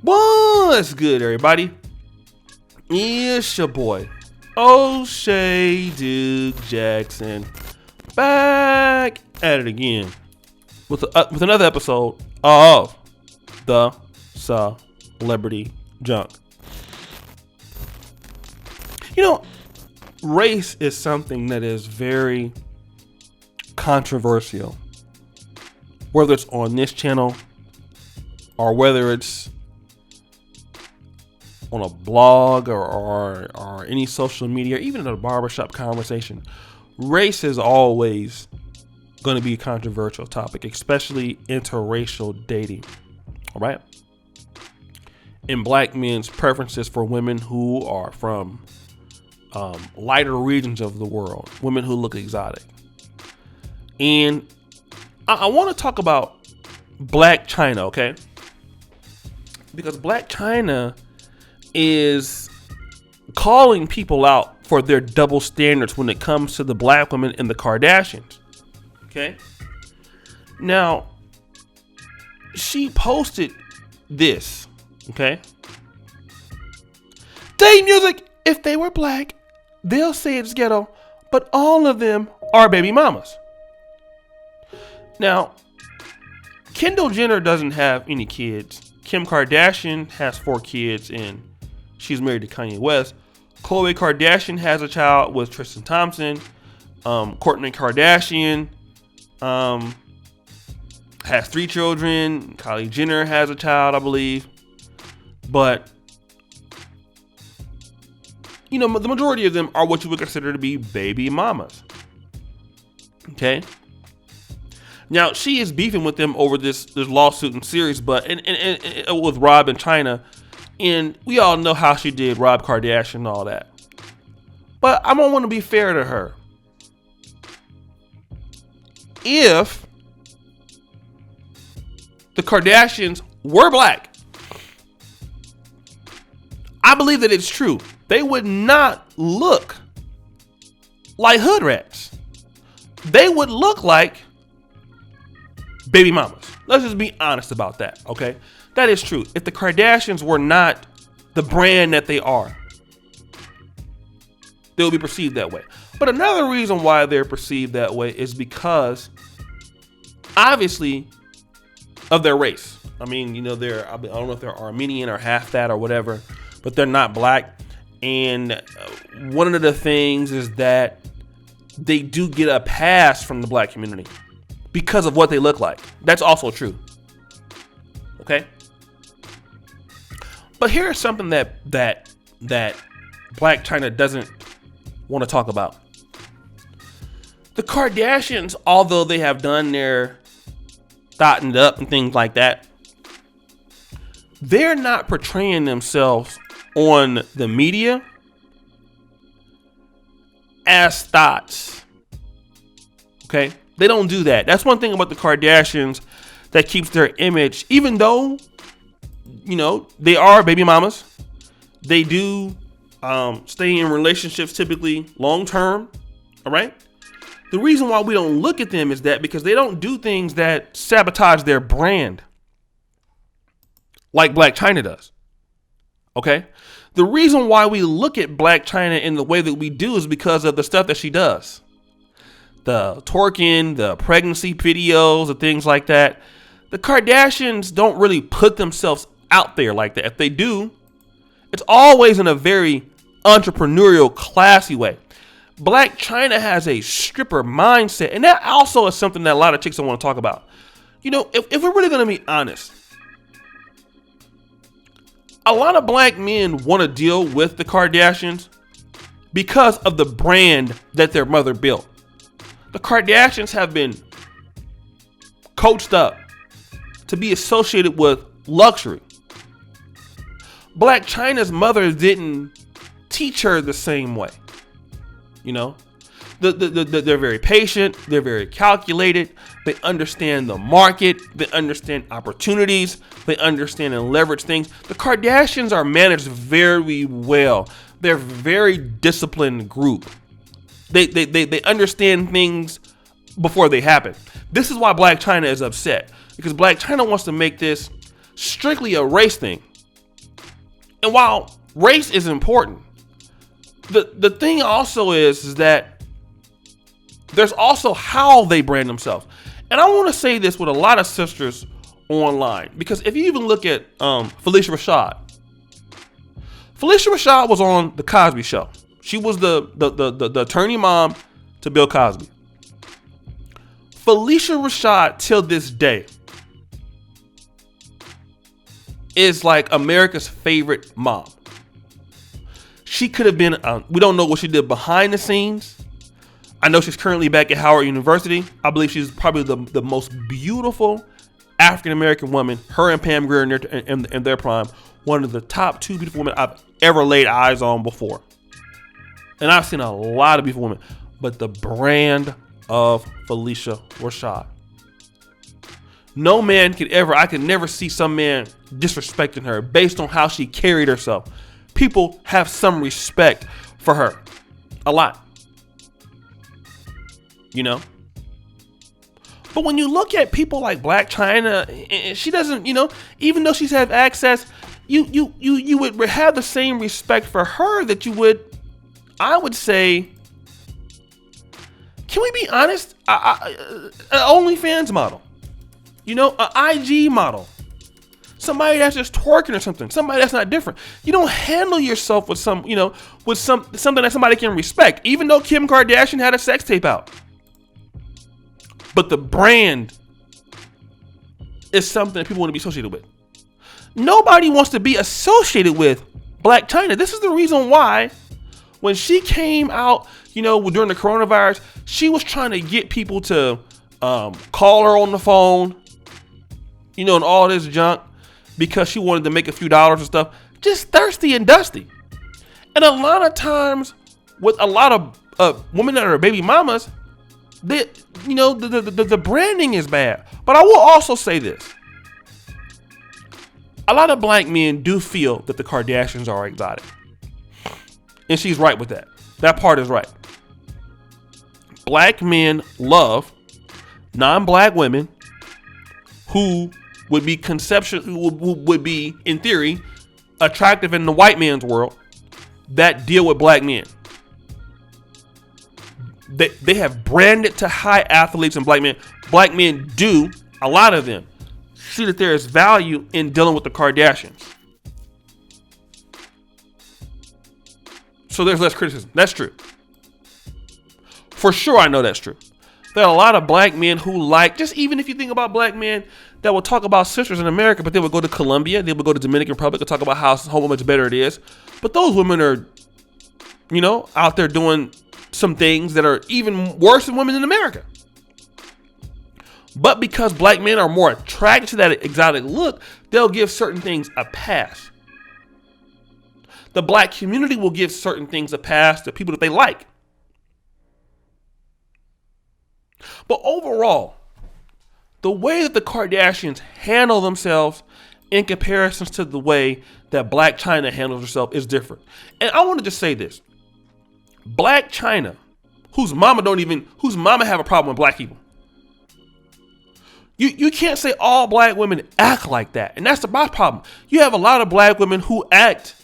What's good, everybody? It's your boy, O'Shea Duke Jackson, back at it again with another episode of the Celebrity Junk. You know, race is something that is very controversial, whether it's on this channel or whether it's on a blog or any social media, even in a barbershop conversation. Race is always going to be a controversial topic, especially interracial dating. All right. And black men's preferences for women who are from lighter regions of the world, women who look exotic. And I want to talk about Blac Chyna, okay? Because Blac Chyna is calling people out for their double standards when it comes to the black women and the Kardashians. Okay. Now, she posted this. Okay. Day music, if they were black, they'll say it's ghetto, but all of them are baby mamas. Now, Kendall Jenner doesn't have any kids. Kim Kardashian has 4 kids and she's married to Kanye West. Khloe Kardashian has a child with Tristan Thompson. Kourtney Kardashian has 3 children. Kylie Jenner has a child, I believe. But, you know, the majority of them are what you would consider to be baby mamas. Okay? Now, she is beefing with them over this lawsuit and series, but and with Rob and Chyna. And we all know how she did Rob Kardashian and all that. But I don't want to be fair to her. If the Kardashians were black, I believe that it's true. They would not look like hood rats. They would look like baby mamas. Let's just be honest about that, okay? That is true. If the Kardashians were not the brand that they are, they will be perceived that way. But another reason why they're perceived that way is because, obviously, of their race. I mean, you know, I don't know if they're Armenian or half that or whatever, but they're not black. And one of the things is that they do get a pass from the black community because of what they look like. That's also true. Okay? But here's something that Blac Chyna doesn't want to talk about. The Kardashians, although they have done their thotting up and things like that, they're not portraying themselves on the media as thoughts. Okay? They don't do that. That's one thing about the Kardashians that keeps their image, even though, you know, they are baby mamas. They do stay in relationships typically long term. All right. The reason why we don't look at them is that because they don't do things that sabotage their brand like Blac Chyna does. Okay. The reason why we look at Blac Chyna in the way that we do is because of the stuff that she does. The twerking, the pregnancy videos, the things like that. The Kardashians don't really put themselves out there like that. If they do, it's always in a very entrepreneurial, classy way. Blac Chyna has a stripper mindset, and that also is something that a lot of chicks don't want to talk about. You know, if we're really going to be honest, a lot of black men want to deal with the Kardashians because of the brand that their mother built. The Kardashians have been coached up to be associated with luxury. Blac Chyna's mother didn't teach her the same way. You know, they're very patient. They're very calculated. They understand the market. They understand opportunities. They understand and leverage things. The Kardashians are managed very well. They're a very disciplined group. They understand things before they happen. This is why Blac Chyna is upset, because Blac Chyna wants to make this strictly a race thing. And while race is important, the thing also is that there's also how they brand themselves. And I want to say this with a lot of sisters online, because if you even look at Phylicia Rashad was on the Cosby Show. She was the attorney mom to Bill Cosby. Phylicia Rashad, till this day, is like America's favorite mom. She could have been, we don't know what she did behind the scenes. I know she's currently back at Howard University. I believe she's probably the most beautiful African-American woman, her and Pam Grier in their prime, one of the top 2 beautiful women I've ever laid eyes on before. And I've seen a lot of beautiful women, but the brand of Phylicia Rashad. No man could ever, I could never see some man disrespecting her based on how she carried herself. People have some respect for her. A lot. You know? But when you look at people like Blac Chyna, she doesn't, you know, even though she's had access, you would have the same respect for her that you would, I would say, can we be honest? An OnlyFans model. You know, an IG model. Somebody that's just twerking or something. Somebody that's not different. You don't handle yourself with some, you know, with something that somebody can respect. Even though Kim Kardashian had a sex tape out. But the brand is something that people want to be associated with. Nobody wants to be associated with Blac Chyna. This is the reason why when she came out, you know, during the coronavirus, she was trying to get people to call her on the phone, you know, and all this junk because she wanted to make a few dollars and stuff. Just thirsty and dusty. And a lot of times with a lot of women that are baby mamas, you know, the branding is bad. But I will also say this. A lot of black men do feel that the Kardashians are exotic. And she's right with that. That part is right. Black men love non-black women who would be who would be, in theory, attractive in the white man's world that deal with black men. They have branded to high athletes and black men. Black men do, a lot of them, see that there is value in dealing with the Kardashians. So there's less criticism. That's true. For sure, I know that's true. There are a lot of black men who like, just even if you think about black men that will talk about sisters in America, but they would go to Colombia, they would go to Dominican Republic to talk about how much better it is. But those women are, you know, out there doing some things that are even worse than women in America. But because black men are more attracted to that exotic look, they'll give certain things a pass. The black community will give certain things a pass to people that they like. But overall, the way that the Kardashians handle themselves in comparisons to the way that Blac Chyna handles herself is different. And I want to just say this. Blac Chyna, whose mama have a problem with black people. You can't say all black women act like that. And that's my problem. You have a lot of black women who act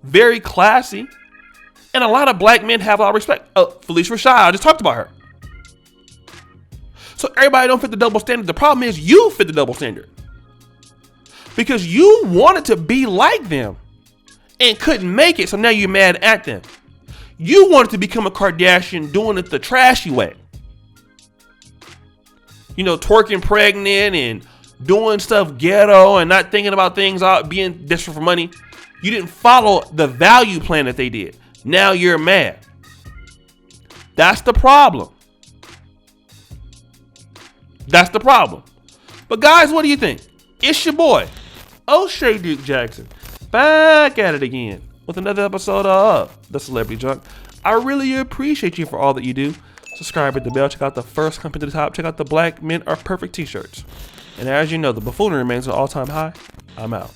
very classy. And a lot of black men have a lot of respect. Phylicia Rashad, I just talked about her. So everybody don't fit the double standard. The problem is you fit the double standard. Because you wanted to be like them and couldn't make it. So now you're mad at them. You wanted to become a Kardashian doing it the trashy way. You know, twerking pregnant and doing stuff ghetto and not thinking about things out being desperate for money. You didn't follow the value plan that they did. Now you're mad. That's the problem. That's the problem. But guys, what do you think? It's your boy, O'Shea Duke Jackson, back at it again with another episode of The Celebrity Junk. I really appreciate you for all that you do. Subscribe, hit the bell, check out the first company to the top, check out the Black Men Are Perfect t-shirts. And as you know, the buffoonery remains at an all-time high. I'm out.